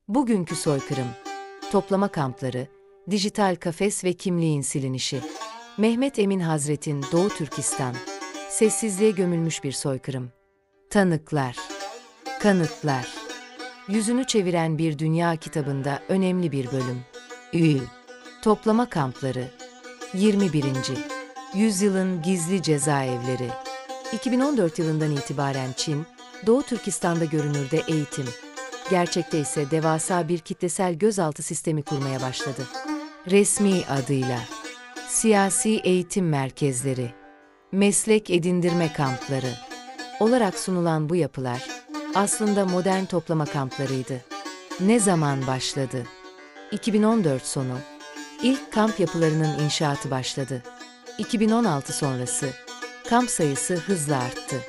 Bugünkü soykırım, toplama kampları, dijital kafes ve kimliğin silinişi. Mehmet Emin Hazret'in Doğu Türkistan, sessizliğe gömülmüş bir soykırım. Tanıklar, kanıtlar. Yüzünü çeviren bir dünya kitabında önemli bir bölüm. Toplama kampları. 21. Yüzyılın gizli cezaevleri. 2014 yılından itibaren Çin, Doğu Türkistan'da görünürde eğitim, gerçekte ise devasa bir kitlesel gözaltı sistemi kurmaya başladı. Resmi adıyla Siyasi Eğitim Merkezleri, Meslek Edindirme Kampları olarak sunulan bu yapılar, aslında modern toplama kamplarıydı. Ne zaman başladı? 2014 sonu, ilk kamp yapılarının inşaatı başladı. 2016 sonrası, kamp sayısı hızla arttı.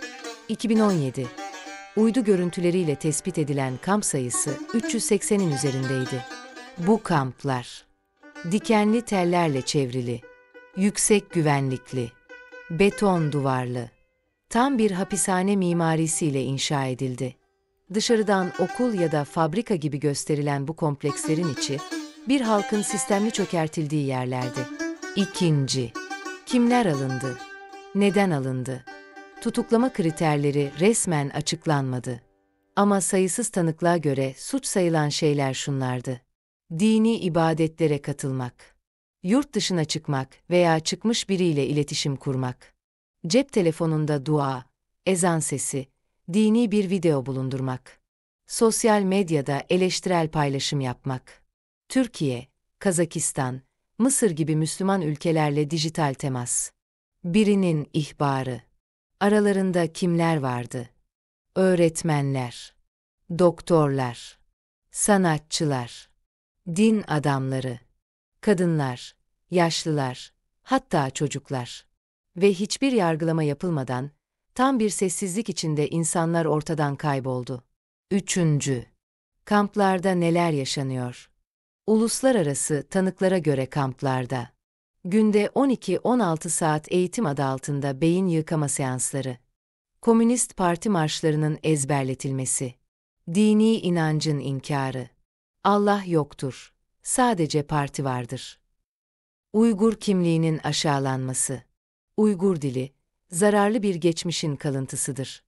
2017, uydu görüntüleriyle tespit edilen kamp sayısı 380'in üzerindeydi. Bu kamplar, dikenli tellerle çevrili, yüksek güvenlikli, beton duvarlı, tam bir hapishane mimarisiyle inşa edildi. Dışarıdan okul ya da fabrika gibi gösterilen bu komplekslerin içi, bir halkın sistemli çökertildiği yerlerdi. İkinci, kimler alındı? Neden alındı? Tutuklama kriterleri resmen açıklanmadı. Ama sayısız tanıklığa göre suç sayılan şeyler şunlardı: dini ibadetlere katılmak, yurt dışına çıkmak veya çıkmış biriyle iletişim kurmak, cep telefonunda dua, ezan sesi, dini bir video bulundurmak, sosyal medyada eleştirel paylaşım yapmak, Türkiye, Kazakistan, Mısır gibi Müslüman ülkelerle dijital temas. Birinin ihbarı. Aralarında kimler vardı? Öğretmenler, doktorlar, sanatçılar, din adamları, kadınlar, yaşlılar, hatta çocuklar. Ve hiçbir yargılama yapılmadan, tam bir sessizlik içinde insanlar ortadan kayboldu. Üçüncü, kamplarda neler yaşanıyor? Uluslararası tanıklara göre kamplarda, günde 12-16 saat eğitim adı altında beyin yıkama seansları, Komünist Parti marşlarının ezberletilmesi, dini inancın inkarı, Allah yoktur, sadece parti vardır. Uygur kimliğinin aşağılanması, Uygur dili, zararlı bir geçmişin kalıntısıdır.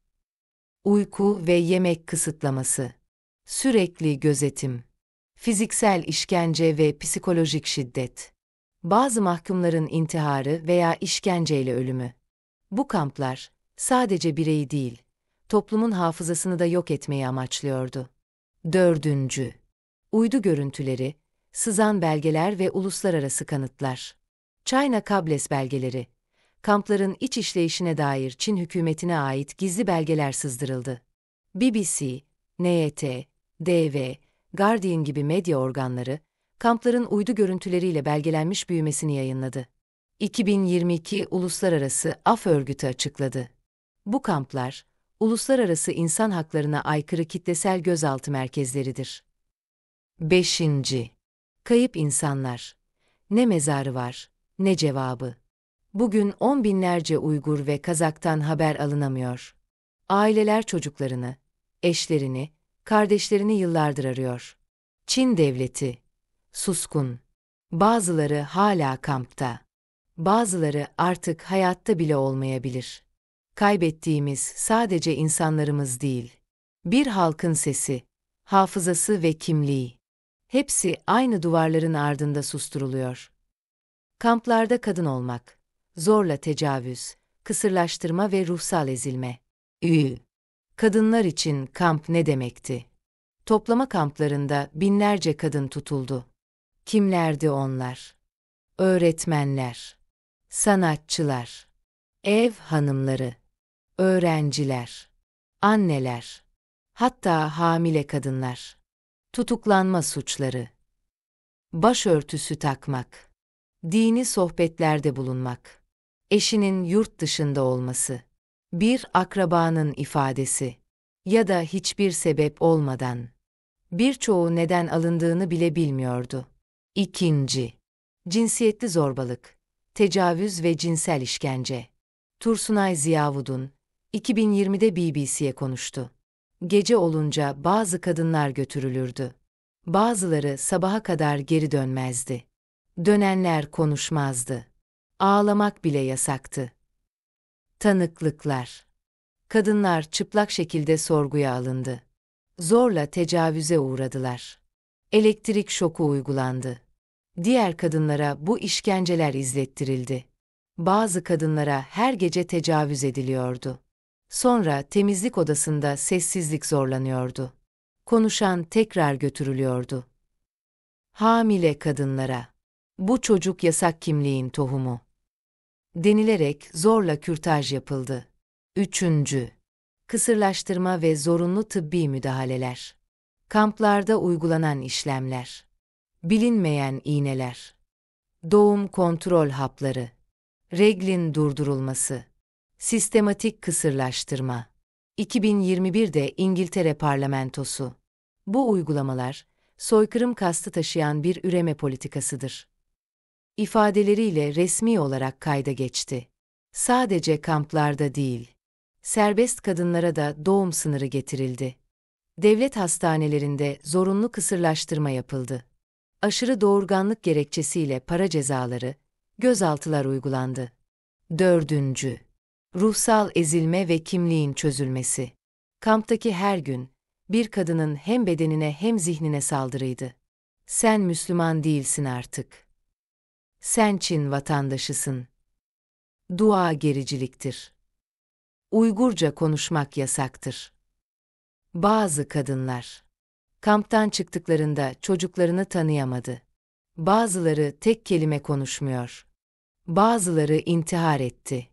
Uyku ve yemek kısıtlaması, sürekli gözetim, fiziksel işkence ve psikolojik şiddet. Bazı mahkumların intiharı veya işkenceyle ölümü. Bu kamplar, sadece bireyi değil, toplumun hafızasını da yok etmeyi amaçlıyordu. Dördüncü, uydu görüntüleri, sızan belgeler ve uluslararası kanıtlar. China Cables belgeleri, kampların iç işleyişine dair Çin hükümetine ait gizli belgeler sızdırıldı. BBC, NYT, DV, Guardian gibi medya organları, kampların uydu görüntüleriyle belgelenmiş büyümesini yayınladı. 2022 Uluslararası Af Örgütü açıkladı. Bu kamplar, uluslararası insan haklarına aykırı kitlesel gözaltı merkezleridir. 5. Kayıp insanlar. Ne mezarı var, ne cevabı. Bugün 10 binlerce Uygur ve Kazak'tan haber alınamıyor. Aileler çocuklarını, eşlerini, kardeşlerini yıllardır arıyor. Çin devleti, suskun. Bazıları hala kampta. Bazıları artık hayatta bile olmayabilir. Kaybettiğimiz sadece insanlarımız değil. Bir halkın sesi, hafızası ve kimliği. Hepsi aynı duvarların ardında susturuluyor. Kamplarda kadın olmak, zorla tecavüz, kısırlaştırma ve ruhsal ezilme. Kadınlar için kamp ne demekti? Toplama kamplarında binlerce kadın tutuldu. Kimlerdi onlar? Öğretmenler, sanatçılar, ev hanımları, öğrenciler, anneler, hatta hamile kadınlar. Tutuklanma suçları. Başörtüsü takmak, dini sohbetlerde bulunmak, eşinin yurt dışında olması, bir akrabanın ifadesi ya da hiçbir sebep olmadan. Birçoğu neden alındığını bile bilmiyordu. 2. Cinsiyetli zorbalık, tecavüz ve cinsel işkence. Tursunay Ziyavudun, 2020'de BBC'ye konuştu. Gece olunca bazı kadınlar götürülürdü. Bazıları sabaha kadar geri dönmezdi. Dönenler konuşmazdı. Ağlamak bile yasaktı. Tanıklıklar. Kadınlar çıplak şekilde sorguya alındı. Zorla tecavüze uğradılar. Elektrik şoku uygulandı. Diğer kadınlara bu işkenceler izlettirildi. Bazı kadınlara her gece tecavüz ediliyordu. Sonra temizlik odasında sessizlik zorlanıyordu. Konuşan tekrar götürülüyordu. Hamile kadınlara. Bu çocuk yasak kimliğin tohumu. Denilerek zorla kürtaj yapıldı. 3. Kısırlaştırma ve zorunlu tıbbi müdahaleler. Kamplarda uygulanan işlemler. Bilinmeyen iğneler. Doğum kontrol hapları. Reglin durdurulması. Sistematik kısırlaştırma. 2021'de İngiltere Parlamentosu. Bu uygulamalar, soykırım kastı taşıyan bir üreme politikasıdır. İfadeleriyle resmi olarak kayda geçti. Sadece kamplarda değil, serbest kadınlara da doğum sınırı getirildi. Devlet hastanelerinde zorunlu kısırlaştırma yapıldı. Aşırı doğurganlık gerekçesiyle para cezaları, gözaltılar uygulandı. 4. Ruhsal ezilme ve kimliğin çözülmesi. Kamptaki her gün, bir kadının hem bedenine hem zihnine saldırıydı. Sen Müslüman değilsin artık. Sen Çin vatandaşısın. Dua gericiliktir. Uygurca konuşmak yasaktır. Bazı kadınlar kamptan çıktıklarında çocuklarını tanıyamadı. Bazıları tek kelime konuşmuyor. Bazıları intihar etti.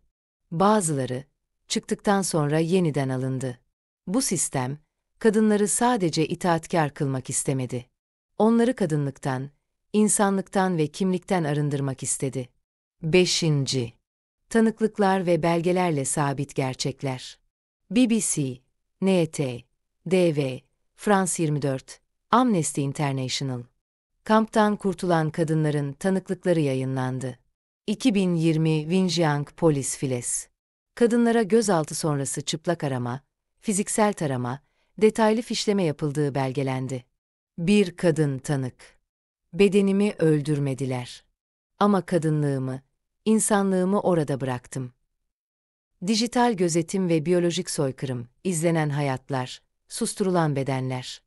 Bazıları çıktıktan sonra yeniden alındı. Bu sistem kadınları sadece itaatkar kılmak istemedi. Onları kadınlıktan, insanlıktan ve kimlikten arındırmak istedi. 5. Tanıklıklar ve belgelerle sabit gerçekler. BBC, NT, DV, France 24, Amnesty International. Kamptan kurtulan kadınların tanıklıkları yayınlandı. 2020 Xinjiang Polis Files. Kadınlara gözaltı sonrası çıplak arama, fiziksel tarama, detaylı fişleme yapıldığı belgelendi. Bir kadın tanık. Bedenimi öldürmediler. Ama kadınlığımı, insanlığımı orada bıraktım. Dijital gözetim ve biyolojik soykırım, izlenen hayatlar, susturulan bedenler.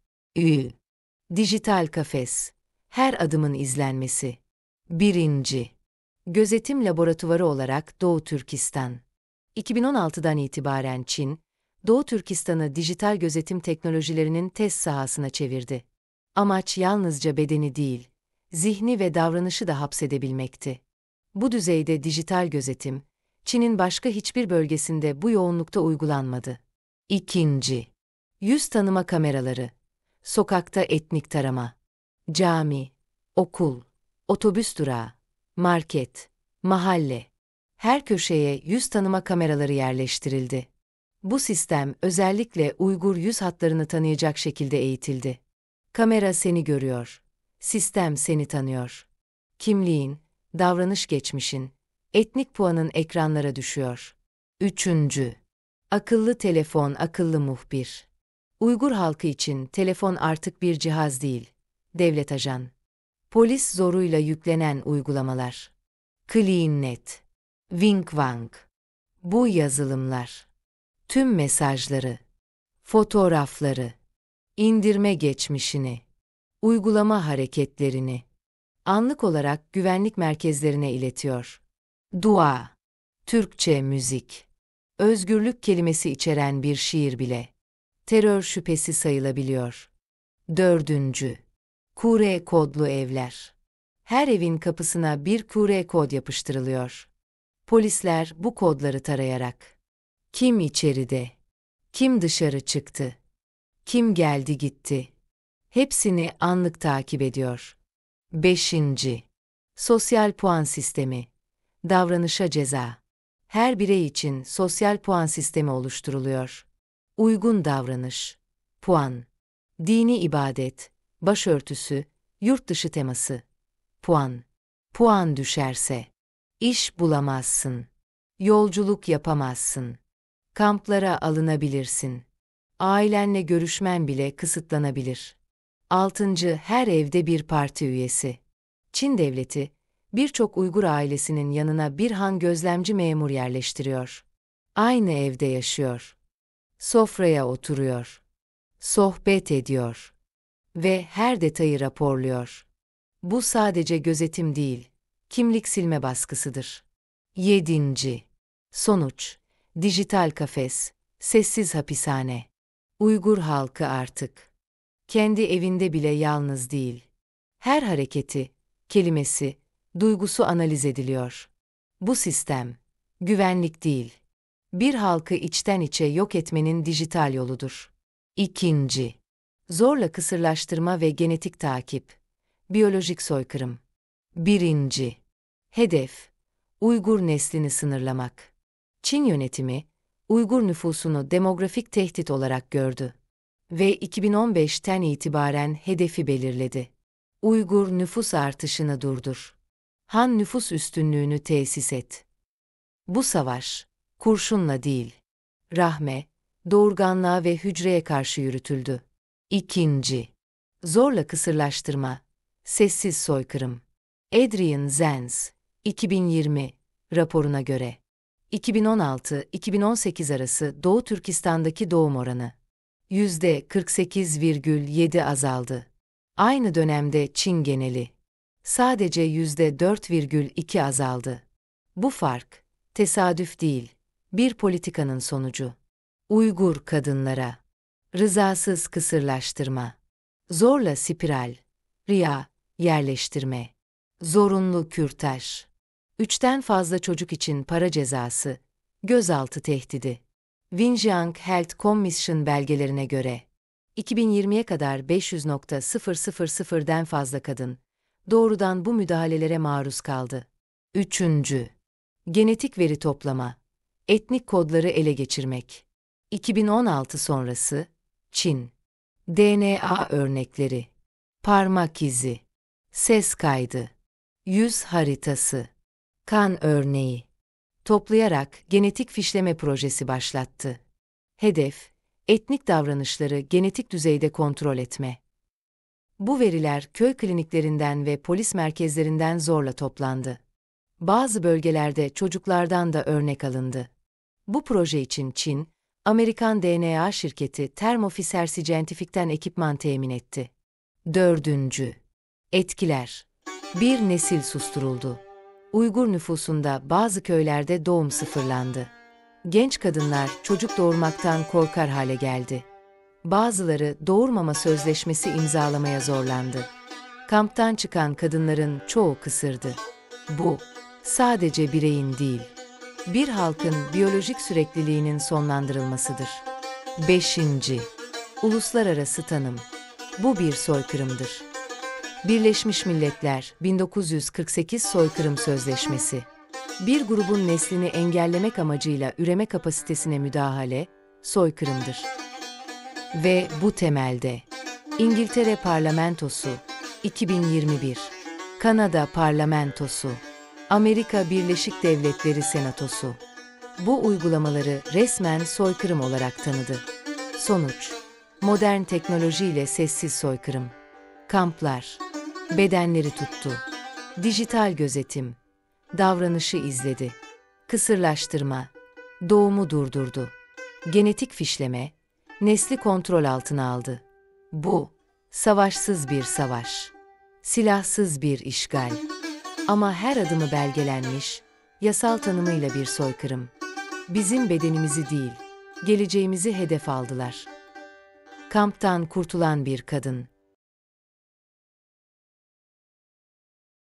Dijital kafes, her adımın izlenmesi. 1. Gözetim laboratuvarı olarak Doğu Türkistan. 2016'dan itibaren Çin, Doğu Türkistan'ı dijital gözetim teknolojilerinin test sahasına çevirdi. Amaç yalnızca bedeni değil, zihni ve davranışı da hapsedebilmekti. Bu düzeyde dijital gözetim, Çin'in başka hiçbir bölgesinde bu yoğunlukta uygulanmadı. 2. Yüz tanıma kameraları. Sokakta etnik tarama. Cami, okul, otobüs durağı, market, mahalle. Her köşeye yüz tanıma kameraları yerleştirildi. Bu sistem özellikle Uygur yüz hatlarını tanıyacak şekilde eğitildi. Kamera seni görüyor. Sistem seni tanıyor. Kimliğin, davranış geçmişin, etnik puanın ekranlara düşüyor. 3. Akıllı telefon, akıllı muhbir. Uygur halkı için telefon artık bir cihaz değil, devlet ajan. Polis zoruyla yüklenen uygulamalar. CleanNet, Wingwang. Bu yazılımlar, tüm mesajları, fotoğrafları, indirme geçmişini, uygulama hareketlerini anlık olarak güvenlik merkezlerine iletiyor. Dua, Türkçe müzik, özgürlük kelimesi içeren bir şiir bile terör şüphesi sayılabiliyor. 4. QR kodlu evler. Her evin kapısına bir QR kod yapıştırılıyor. Polisler bu kodları tarayarak kim içeride, kim dışarı çıktı, kim geldi gitti, hepsini anlık takip ediyor. 5. Sosyal puan sistemi. Davranışa ceza. Her birey için sosyal puan sistemi oluşturuluyor. Uygun davranış, puan. Dini ibadet, başörtüsü, yurt dışı teması, puan. Puan düşerse, iş bulamazsın, yolculuk yapamazsın, kamplara alınabilirsin, ailenle görüşmen bile kısıtlanabilir. 6. Her evde bir parti üyesi. Çin devleti, birçok Uygur ailesinin yanına bir han gözlemci memur yerleştiriyor. Aynı evde yaşıyor. Sofraya oturuyor. Sohbet ediyor. Ve her detayı raporluyor. Bu sadece gözetim değil, kimlik silme baskısıdır. 7. Sonuç: dijital kafes, sessiz hapishane. Uygur halkı artık kendi evinde bile yalnız değil. Her hareketi, kelimesi, duygusu analiz ediliyor. Bu sistem, güvenlik değil, bir halkı içten içe yok etmenin dijital yoludur. 2. Zorla kısırlaştırma ve genetik takip. Biyolojik soykırım. 1. Hedef: Uygur neslini sınırlamak. Çin yönetimi, Uygur nüfusunu demografik tehdit olarak gördü ve 2015'ten itibaren hedefi belirledi. Uygur nüfus artışını durdur. Han nüfus üstünlüğünü tesis et. Bu savaş, kurşunla değil, rahme, doğurganlığa ve hücreye karşı yürütüldü. 2. Zorla kısırlaştırma, sessiz soykırım. Adrian Zenz, 2020 raporuna göre, 2016-2018 arası Doğu Türkistan'daki doğum oranı %48,7 azaldı. Aynı dönemde Çin geneli sadece %4,2 azaldı. Bu fark, tesadüf değil, bir politikanın sonucu. Uygur kadınlara rızasız kısırlaştırma, zorla spiral, riya, yerleştirme, zorunlu kürtaj, 3'ten fazla çocuk için para cezası, gözaltı tehdidi. Xinjiang Health Commission belgelerine göre, 2020'ye kadar 500.000'den fazla kadın, doğrudan bu müdahalelere maruz kaldı. 3. Genetik veri toplama, etnik kodları ele geçirmek. 2016 sonrası, Çin. DNA örnekleri, parmak izi, ses kaydı, yüz haritası, kan örneği toplayarak genetik fişleme projesi başlattı. Hedef, etnik davranışları genetik düzeyde kontrol etme. Bu veriler köy kliniklerinden ve polis merkezlerinden zorla toplandı. Bazı bölgelerde çocuklardan da örnek alındı. Bu proje için Çin, Amerikan DNA şirketi Thermo Fisher Scientific'ten ekipman temin etti. 4. Etkiler: Bir nesil susturuldu. Uygur nüfusunda bazı köylerde doğum sıfırlandı. Genç kadınlar çocuk doğurmaktan korkar hale geldi. Bazıları doğurmama sözleşmesi imzalamaya zorlandı. Kamptan çıkan kadınların çoğu kısırdı. Bu, sadece bireyin değil, bir halkın biyolojik sürekliliğinin sonlandırılmasıdır. 5. Uluslararası tanım. Bu bir soykırımdır. Birleşmiş Milletler 1948 Soykırım Sözleşmesi. Bir grubun neslini engellemek amacıyla üreme kapasitesine müdahale, soykırımdır. Ve bu temelde, İngiltere Parlamentosu, 2021, Kanada Parlamentosu, Amerika Birleşik Devletleri Senatosu, bu uygulamaları resmen soykırım olarak tanıdı. Sonuç: modern teknolojiyle sessiz soykırım. Kamplar, bedenleri tuttu. Dijital gözetim, davranışı izledi. Kısırlaştırma, doğumu durdurdu. Genetik fişleme, nesli kontrol altına aldı. Bu, savaşsız bir savaş. Silahsız bir işgal. Ama her adımı belgelenmiş, yasal tanımıyla bir soykırım. Bizim bedenimizi değil, geleceğimizi hedef aldılar. Kamptan kurtulan bir kadın.